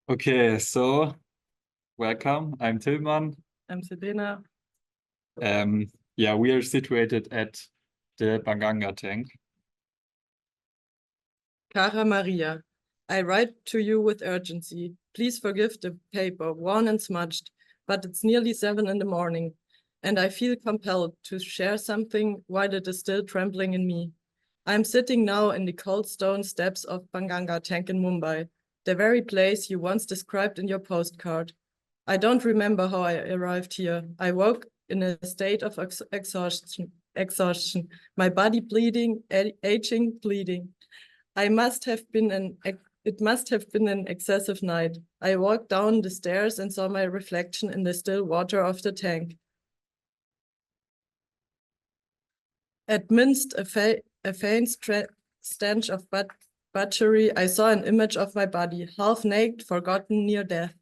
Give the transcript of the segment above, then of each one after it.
Okay, so welcome. I'm Tilmann. I'm Selena. Yeah, we are situated at the Banganga tank. Cara Maria, I write to you with urgency. Please forgive the paper, worn and smudged, but it's nearly 7 in the morning, and I feel compelled to share something while it is still trembling in me. I'm sitting now in the cold stone steps of Banganga tank in Mumbai, the very place you once described in your postcard. I don't remember how I arrived here. I woke in a state of exhaustion, my body bleeding, aching, bleeding. It must have been an excessive night. I walked down the stairs and saw my reflection in the still water of the tank. Amidst a faint stench of butchery, I saw an image of my body, half naked, forgotten, near death.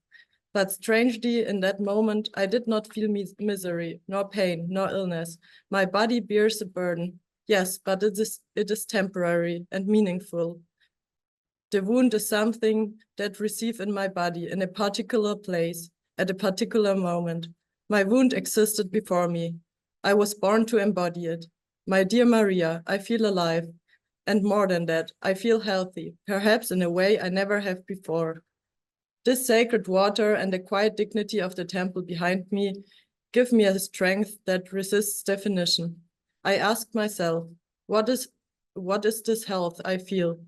But strangely, in that moment, I did not feel misery, nor pain, nor illness. My body bears a burden. Yes, but it is temporary and meaningful. The wound is something that receives in my body in a particular place, at a particular moment. My wound existed before me. I was born to embody it. My dear Maria, I feel alive. And more than that, I feel healthy, perhaps in a way I never have before. This sacred water and the quiet dignity of the temple behind me give me a strength that resists definition. I ask myself, what is this health I feel?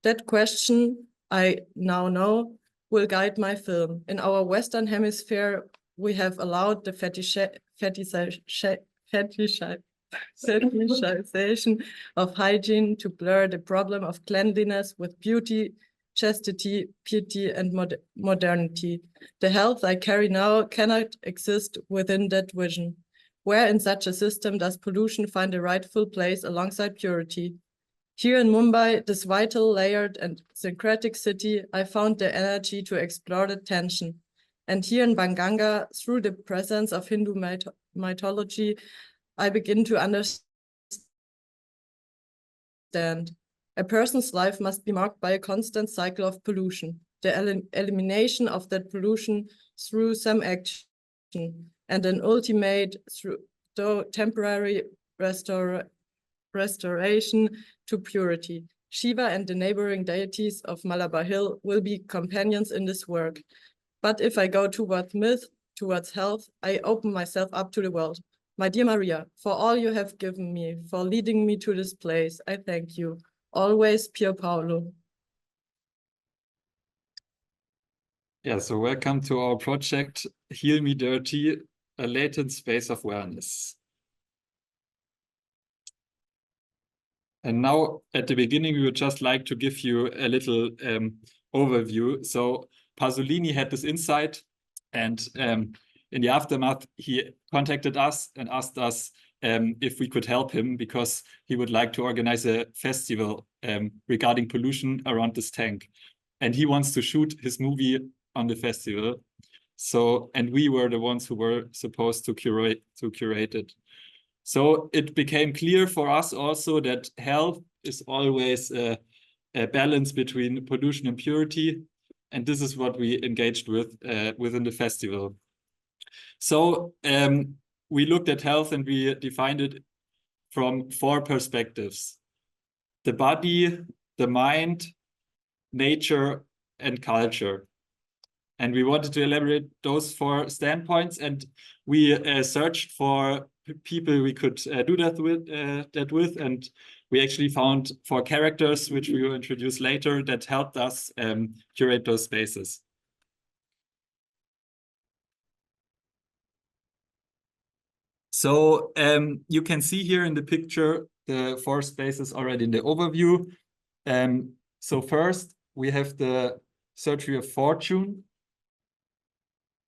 That question, I now know, will guide my film. In our Western Hemisphere, we have allowed the fetishization of hygiene to blur the problem of cleanliness with beauty, chastity, piety, and modernity. The health I carry now cannot exist within that vision. Where in such a system does pollution find a rightful place alongside purity? Here in Mumbai, this vital, layered, and syncretic city, I found the energy to explore the tension. And here in Banganga, through the presence of Hindu mythology, I begin to understand. A person's life must be marked by a constant cycle of pollution, the elimination of that pollution through some action, and an ultimate, though temporary, restoration to purity. Shiva and the neighboring deities of Malabar Hill will be companions in this work. But if I go towards myth, towards health, I open myself up to the world. My dear Maria, for all you have given me, for leading me to this place, I thank you. Always, Pier Paolo. Yeah, so welcome to our project, Heal Me Dirty, a latent space of wellness. And now at the beginning, we would just like to give you a little overview. So Pasolini had this insight, and in the aftermath, he contacted us and asked us if we could help him because he would like to organize a festival regarding pollution around this tank. And he wants to shoot his movie on the festival. So, and we were the ones who were supposed to curate it. So it became clear for us also that health is always a balance between pollution and purity. And this is what we engaged with within the festival. So we looked at health and we defined it from 4 perspectives: the body, the mind, nature, and culture. And we wanted to elaborate those 4 standpoints, and we searched for people we could do that with, and we actually found 4 characters, which we will introduce later, that helped us curate those spaces. So you can see here in the picture the 4 spaces already in the overview. So first, we have the Surgery of Fortune,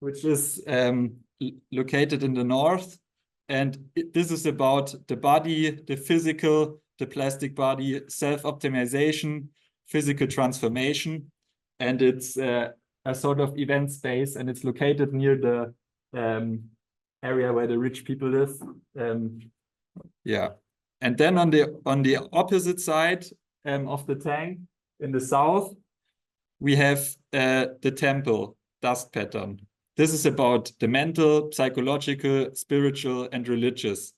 which is located in the north. And this is about the body, the physical, the plastic body, self-optimization, physical transformation. And it's a sort of event space, and it's located near the area where the rich people live. Yeah. And then on the opposite side of the tank, in the south, we have the temple dust pattern. This is about the mental, psychological, spiritual, and religious.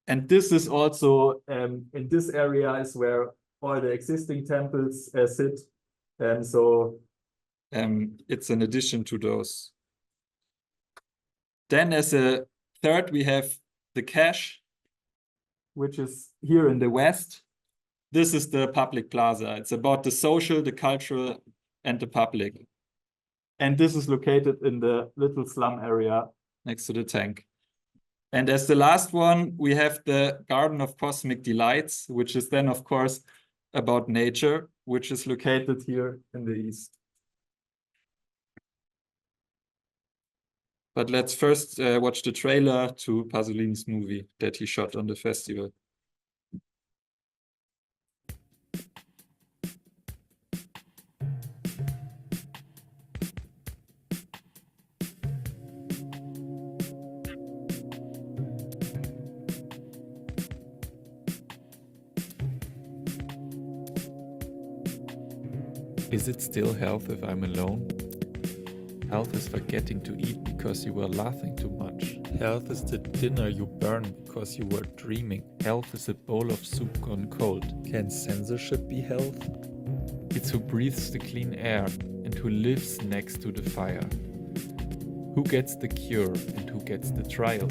And this is also, in this area is where all the existing temples sit. And so it's an addition to those. Then as a third, we have the cache, which is here in the west. This is the public plaza. It's about the social, the cultural, and the public. And this is located in the little slum area next to the tank. And as the last one, we have the Garden of Cosmic Delights, which is then, of course, about nature, which is located here in the east. But let's first watch the trailer to Pasolini's movie that he shot on the festival. Is it still health if I'm alone? Health is forgetting to eat because you were laughing too much. Health is the dinner you burn because you were dreaming. Health is a bowl of soup gone cold. Can censorship be health? It's who breathes the clean air and who lives next to the fire. Who gets the cure and who gets the trial?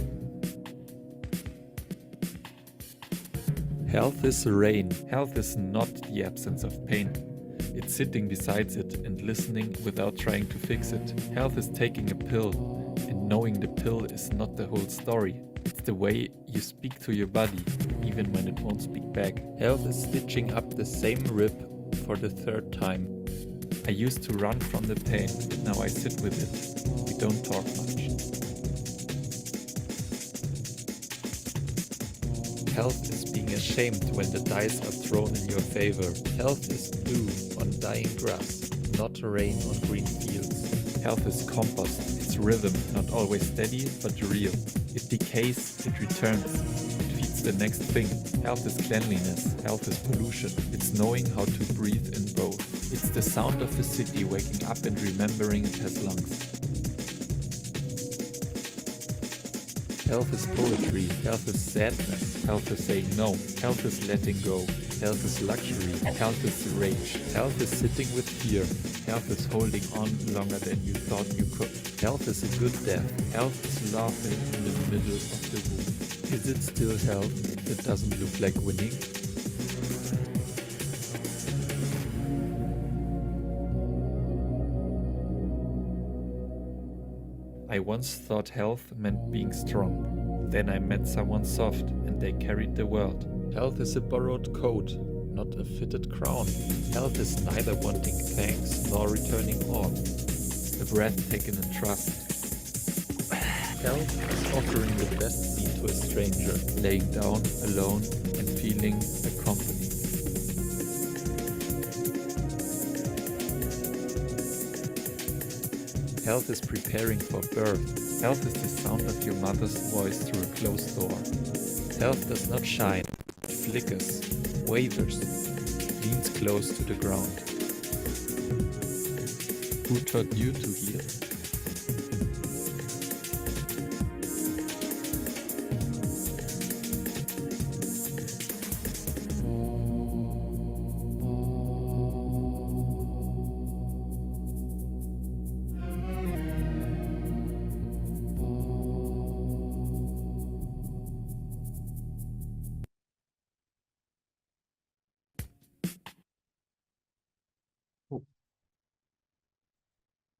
Health is rain. Health is not the absence of pain. It's sitting beside it and listening without trying to fix it. Health is taking a pill and knowing the pill is not the whole story. It's the way you speak to your body, even when it won't speak back. Health is stitching up the same rib for the third time. I used to run from the pain, now I sit with it. We don't talk much. Health is being ashamed when the dice are thrown in your favor. Health is dew on dying grass, not rain on green fields. Health is compost, it's rhythm, not always steady, but real. It decays, it returns, it feeds the next thing. Health is cleanliness, health is pollution. It's knowing how to breathe in both. It's the sound of the city waking up and remembering it has lungs. Health is poetry, health is sadness, health is saying no, health is letting go, health is luxury, health is rage, health is sitting with fear, health is holding on longer than you thought you could. Health is a good death, health is laughing in the middle of the room. Is it still health that doesn't look like winning? I once thought health meant being strong. Then I met someone soft and they carried the world. Health is a borrowed coat, not a fitted crown. Health is neither wanting thanks nor returning all. It's a breath taken in trust. Health is offering the best seat to a stranger, laying down alone and feeling accompanied. Health is preparing for birth. Health is the sound of your mother's voice through a closed door. Health does not shine. It flickers, wavers, leans close to the ground. Who taught you to heal?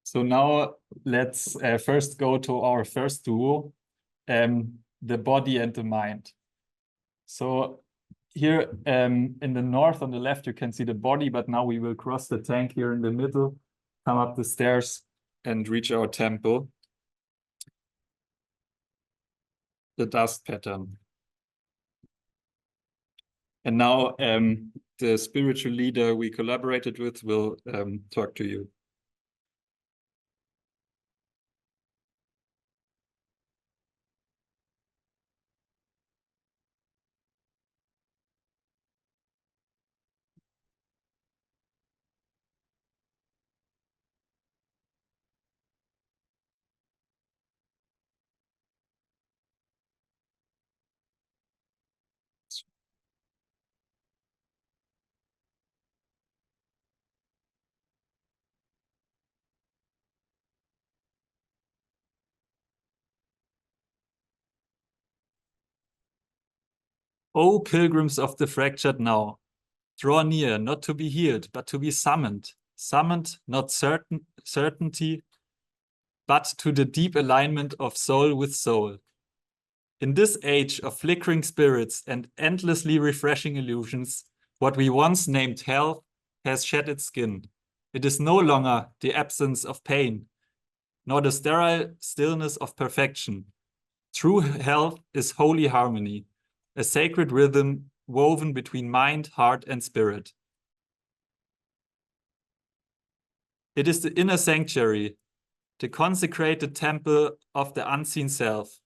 So now let's first go to our first duo, the body and the mind. So here in the north on the left, you can see the body, but now we will cross the tank here in the middle, come up the stairs and reach our temple. The dust pattern. And now the spiritual leader we collaborated with will talk to you. O pilgrims of the fractured now, draw near, not to be healed, but to be summoned. Summoned, not certainty, but to the deep alignment of soul with soul. In this age of flickering spirits and endlessly refreshing illusions, what we once named health has shed its skin. It is no longer the absence of pain, nor the sterile stillness of perfection. True health is holy harmony, a sacred rhythm woven between mind, heart, and spirit. It is the inner sanctuary, the consecrated temple of the unseen self,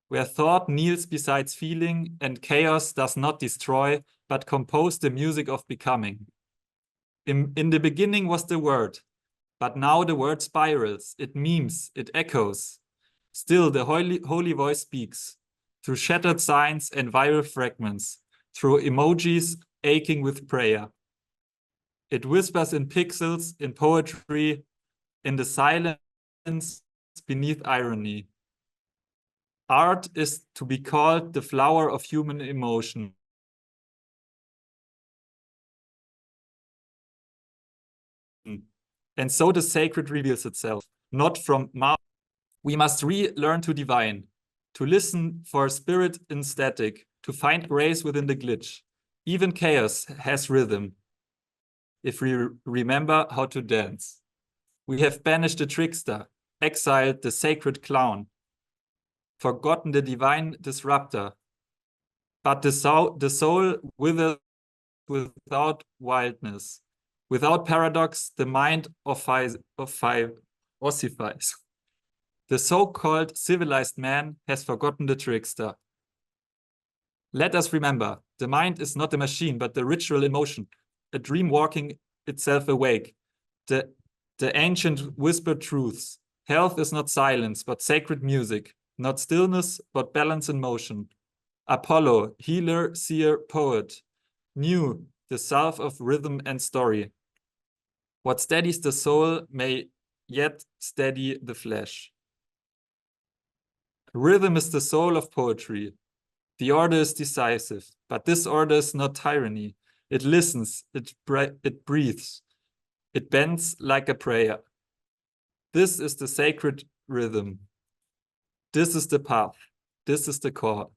where thought kneels beside feeling and chaos does not destroy, but compose the music of becoming. In the beginning was the word, but now the word spirals, it memes, it echoes. Still the holy voice speaks, through shattered signs and viral fragments, through emojis aching with prayer. It whispers in pixels, in poetry, in the silence beneath irony. Art is to be called the flower of human emotion. And so the sacred reveals itself, not from mouth. We must relearn to divine, to listen for spirit in static, to find grace within the glitch. Even chaos has rhythm, if we remember how to dance. We have banished the trickster, exiled the sacred clown, forgotten the divine disruptor. But the soul withers without wildness. Without paradox, the mind ossifies. The so-called civilized man has forgotten the trickster. Let us remember, the mind is not a machine, but the ritual in motion, a dream walking itself awake, the ancient whispered truths. Health is not silence, but sacred music, not stillness, but balance in motion. Apollo, healer, seer, poet, knew the self of rhythm and story. What steadies the soul may yet steady the flesh. Rhythm is the soul of poetry. The order is decisive, but this order is not tyranny. It listens, it breathes, it bends like a prayer. This is the sacred rhythm. This is the path. This is the core.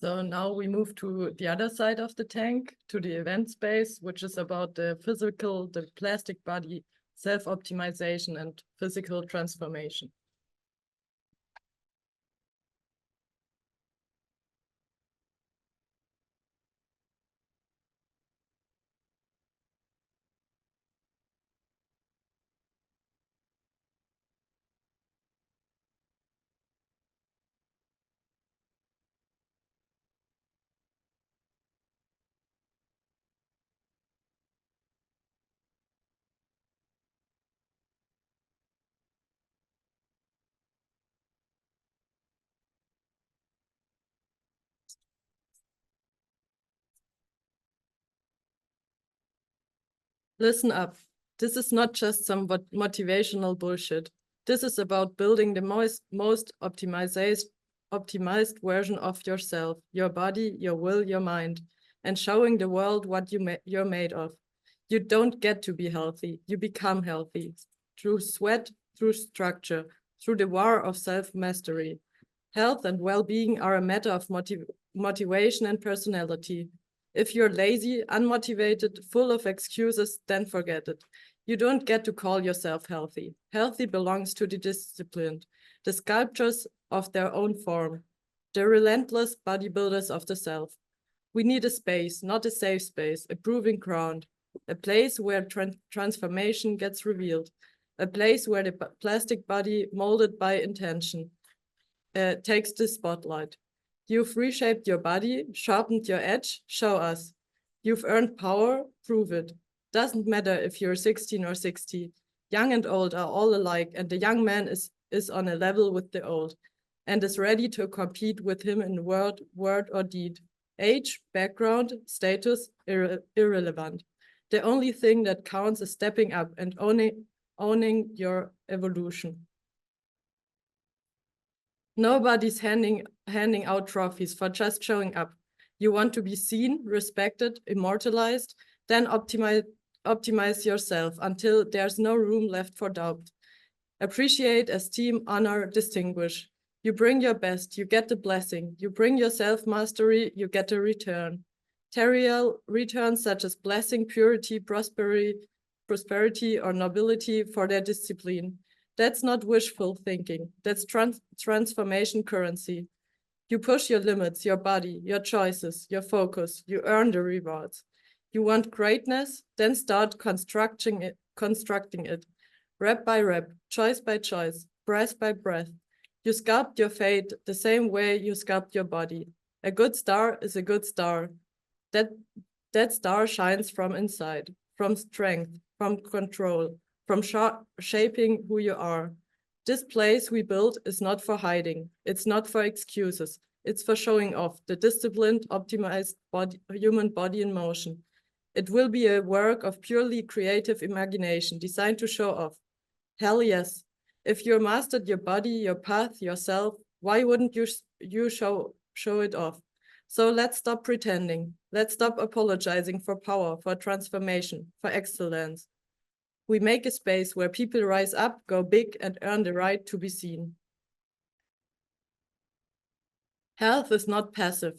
So now we move to the other side of the tank, to the event space, which is about the physical, the plastic body, self-optimization and physical transformation. Listen up. This is not just some motivational bullshit. This is about building the most optimized version of yourself, your body, your will, your mind, and showing the world what you're made of. You don't get to be healthy. You become healthy through sweat, through structure, through the war of self-mastery. Health and well-being are a matter of motivation and personality. If you're lazy, unmotivated, full of excuses, then forget it. You don't get to call yourself healthy. Healthy belongs to the disciplined, the sculptors of their own form, the relentless bodybuilders of the self. We need a space, not a safe space, a proving ground, a place where transformation gets revealed, a place where the plastic body molded by intention takes the spotlight. You've reshaped your body, sharpened your edge, show us. You've earned power, prove it. Doesn't matter if you're 16 or 60. Young and old are all alike, and the young man is on a level with the old and is ready to compete with him in word or deed. Age, background, status, irrelevant. The only thing that counts is stepping up and owning owning your evolution. Nobody's handing out trophies for just showing up. You want to be seen, respected, immortalized, then optimize yourself until there's no room left for doubt. Appreciate, esteem, honor, distinguish. You bring your best, you get the blessing. You bring your self-mastery, you get a return. Terrial returns such as blessing, purity, prosperity, or nobility for their discipline. That's not wishful thinking. That's transformation currency. You push your limits, your body, your choices, your focus. You earn the rewards. You want greatness? Then start constructing it. Rep by rep, choice by choice, breath by breath. You sculpt your fate the same way you sculpt your body. A good star is a good star. That star shines from inside, from strength, from control, from shaping who you are. This place we built is not for hiding. It's not for excuses. It's for showing off the disciplined, optimized human body in motion. It will be a work of purely creative imagination designed to show off. Hell yes. If you mastered your body, your path, yourself, why wouldn't you show it off? So let's stop pretending. Let's stop apologizing for power, for transformation, for excellence. We make a space where people rise up, go big, and earn the right to be seen. Health is not passive.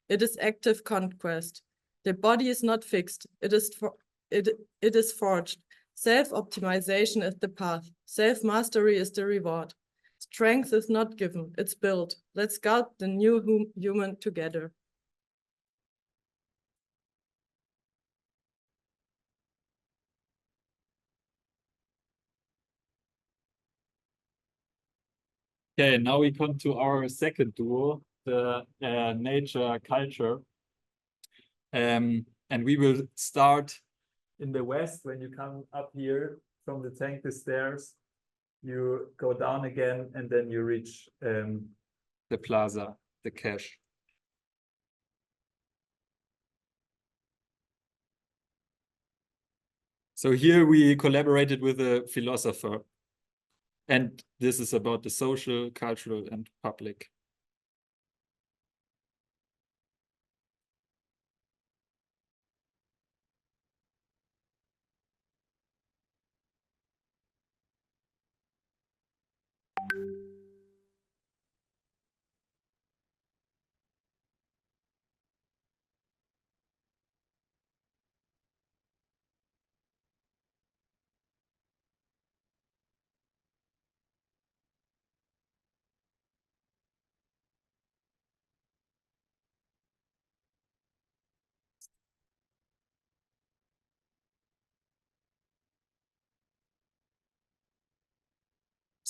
It is active conquest. The body is not fixed. It is forged. Self-optimization is the path. Self-mastery is the reward. Strength is not given, it's built. Let's sculpt the new human together. Okay, now we come to our second duo, the nature culture. And we will start in the west. When you come up here from the tank, the stairs, you go down again, and then you reach the plaza, the cache. So here we collaborated with a philosopher. And this is about the social, cultural, and public.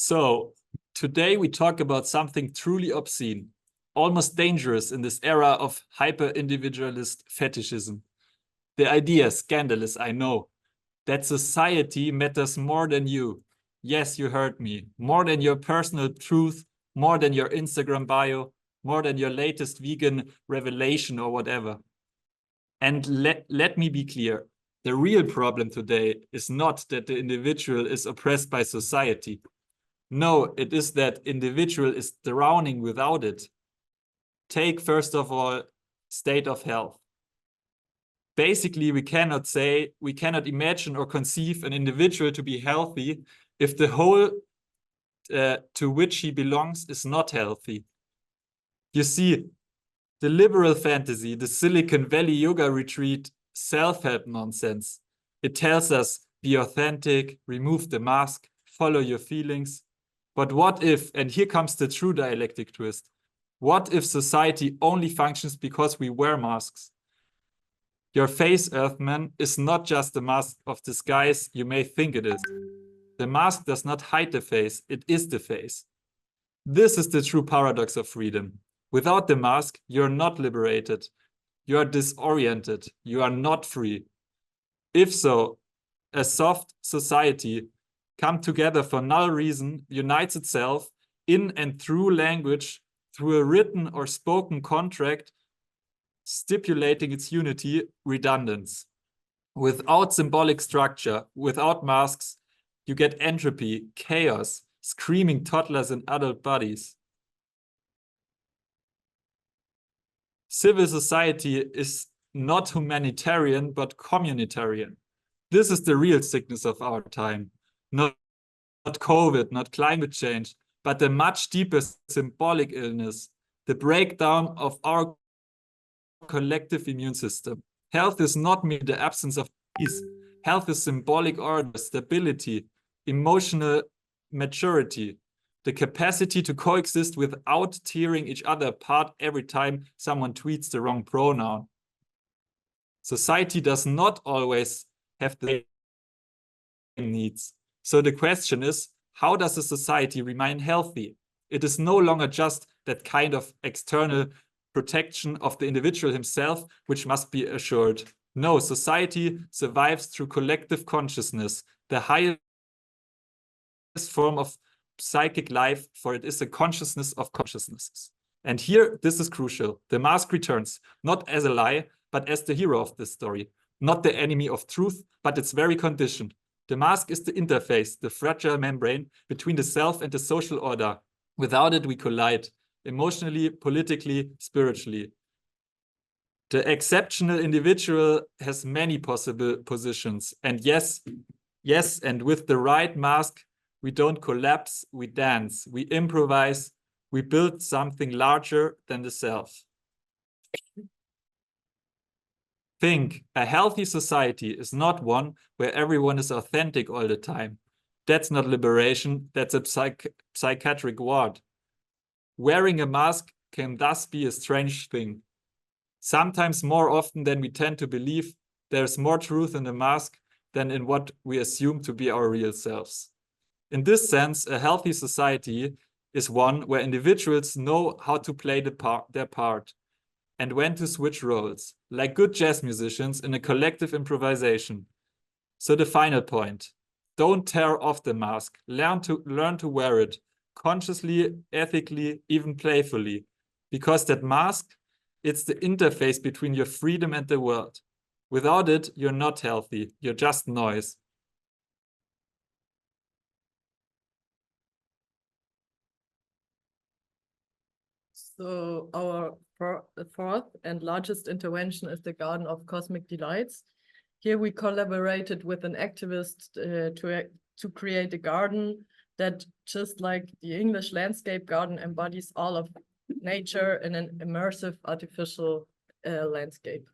So today we talk about something truly obscene, almost dangerous in this era of hyper-individualist fetishism. The idea, scandalous, I know, that society matters more than you. Yes, you heard me. More than your personal truth, more than your Instagram bio, more than your latest vegan revelation or whatever. And let me be clear. The real problem today is not that the individual is oppressed by society. No, it is that individual is drowning without it. Take, first of all, state of health. Basically, we cannot imagine or conceive an individual to be healthy if the whole to which he belongs is not healthy. You see, the liberal fantasy, the Silicon Valley yoga retreat, self-help nonsense. It tells us, be authentic, remove the mask, follow your feelings. But what if, and here comes the true dialectic twist, what if society only functions because we wear masks? Your face, Earthman, is not just the mask of disguise you may think it is. The mask does not hide the face, it is the face. This is the true paradox of freedom. Without the mask, you're not liberated. You are disoriented. You are not free. If so, a soft society come together for no reason, unites itself in and through language, through a written or spoken contract, stipulating its unity, redundance. Without symbolic structure, without masks, You get entropy, chaos, screaming toddlers in adult bodies. Civil society is not humanitarian, but communitarian. This is the real sickness of our time. Not COVID, not climate change, but a much deeper symbolic illness, the breakdown of our collective immune system. Health is not merely the absence of disease. Health is symbolic order, stability, emotional maturity, the capacity to coexist without tearing each other apart every time someone tweets the wrong pronoun. Society does not always have the same needs. So the question is, how does a society remain healthy? It is no longer just that kind of external protection of the individual himself, which must be assured. No, society survives through collective consciousness, the highest form of psychic life, for it is a consciousness of consciousnesses. And here, this is crucial. The mask returns, not as a lie, but as the hero of this story. Not the enemy of truth, but its very condition. The mask is the interface, the fragile membrane between the self and the social order. Without it, we collide, emotionally, politically, spiritually. The exceptional individual has many possible positions. And yes, and with the right mask, we don't collapse, we dance, we improvise, we build something larger than the self. Think, a healthy society is not one where everyone is authentic all the time. That's not liberation, that's a psychiatric ward. Wearing a mask can thus be a strange thing. Sometimes more often than we tend to believe, there's more truth in the mask than in what we assume to be our real selves. In this sense, a healthy society is one where individuals know how to play their part and when to switch roles, like good jazz musicians in a collective improvisation. So the final point, don't tear off the mask, learn to wear it, consciously, ethically, even playfully, because that mask, it's the interface between your freedom and the world. Without it, you're not healthy, you're just noise. So our fourth and largest intervention is the Garden of Cosmic Delights. Here we collaborated with an activist to create a garden that, just like the English landscape garden, embodies all of nature in an immersive artificial landscape.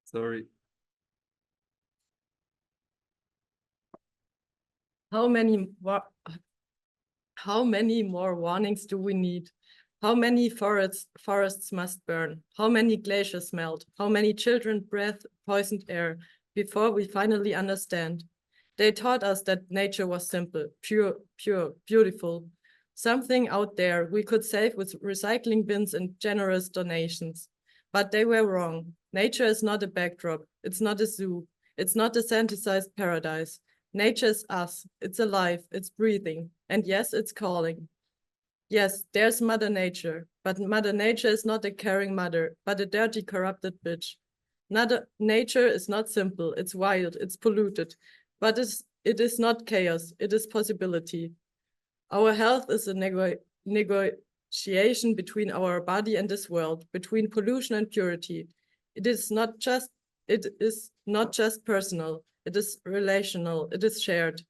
Sorry. How many more warnings do we need? How many forests must burn? How many glaciers melt? How many children breathe poisoned air before we finally understand? They taught us that nature was simple, pure, beautiful. Something out there we could save with recycling bins and generous donations. But they were wrong. Nature is not a backdrop. It's not a zoo. It's not a sanitized paradise. Nature is us. It's alive. It's breathing. And yes, it's calling. Yes, there's Mother Nature, but Mother Nature is not a caring mother, but a dirty, corrupted bitch. Nature is not simple, it's wild, it's polluted, but it is not chaos, it is possibility. Our health is a negotiation between our body and this world, between pollution and purity. It is not just personal, it is relational, it is shared.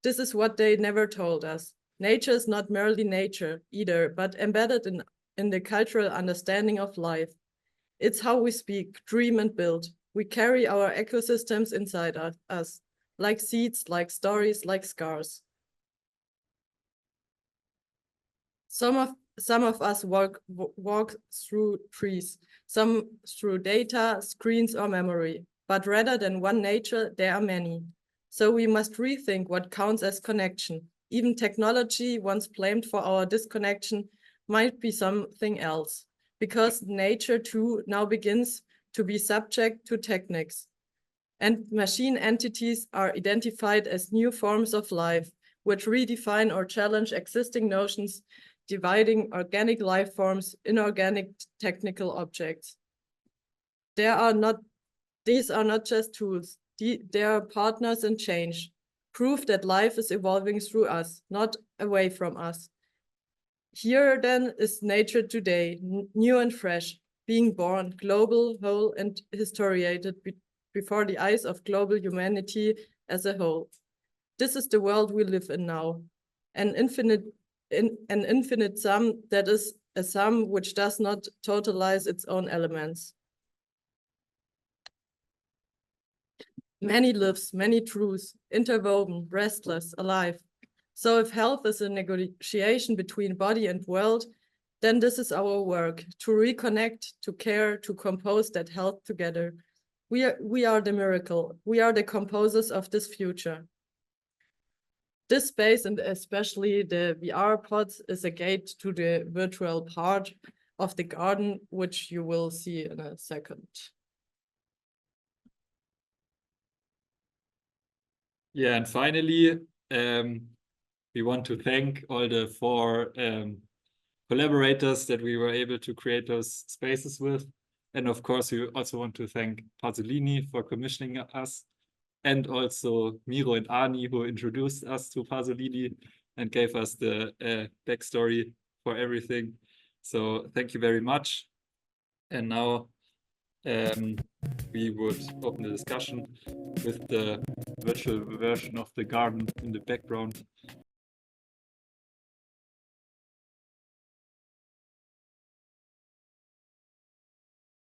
This is what they never told us. Nature is not merely nature either, but embedded in the cultural understanding of life. It's how we speak, dream, and build. We carry our ecosystems inside us, like seeds, like stories, like scars. Some of us walk through trees, some through data, screens, or memory. But rather than one nature, there are many. So we must rethink what counts as connection. Even technology, once blamed for our disconnection, might be something else, because nature too now begins to be subject to techniques. And machine entities are identified as new forms of life, which redefine or challenge existing notions, dividing organic life forms, inorganic technical objects. These are not just tools, they are partners in change, proof that life is evolving through us, not away from us. Here then is nature today, new and fresh, being born, global, whole, and historiated before the eyes of global humanity as a whole. This is the world we live in now, an infinite sum that is a sum which does not totalize its own elements. Many lives, many truths, interwoven, restless, alive. So if health is a negotiation between body and world, then this is our work, to reconnect, to care, to compose that health together. We are the miracle. We are the composers of this future. This space, and especially the VR pods, is a gate to the virtual part of the garden, which you will see in a second. Yeah, and finally, we want to thank all the 4 collaborators that we were able to create those spaces with. And of course, we also want to thank Pasolini for commissioning us, and also Miro and Ani, who introduced us to Pasolini and gave us the backstory for everything. So thank you very much. And now we would open the discussion with the virtual version of the garden in the background.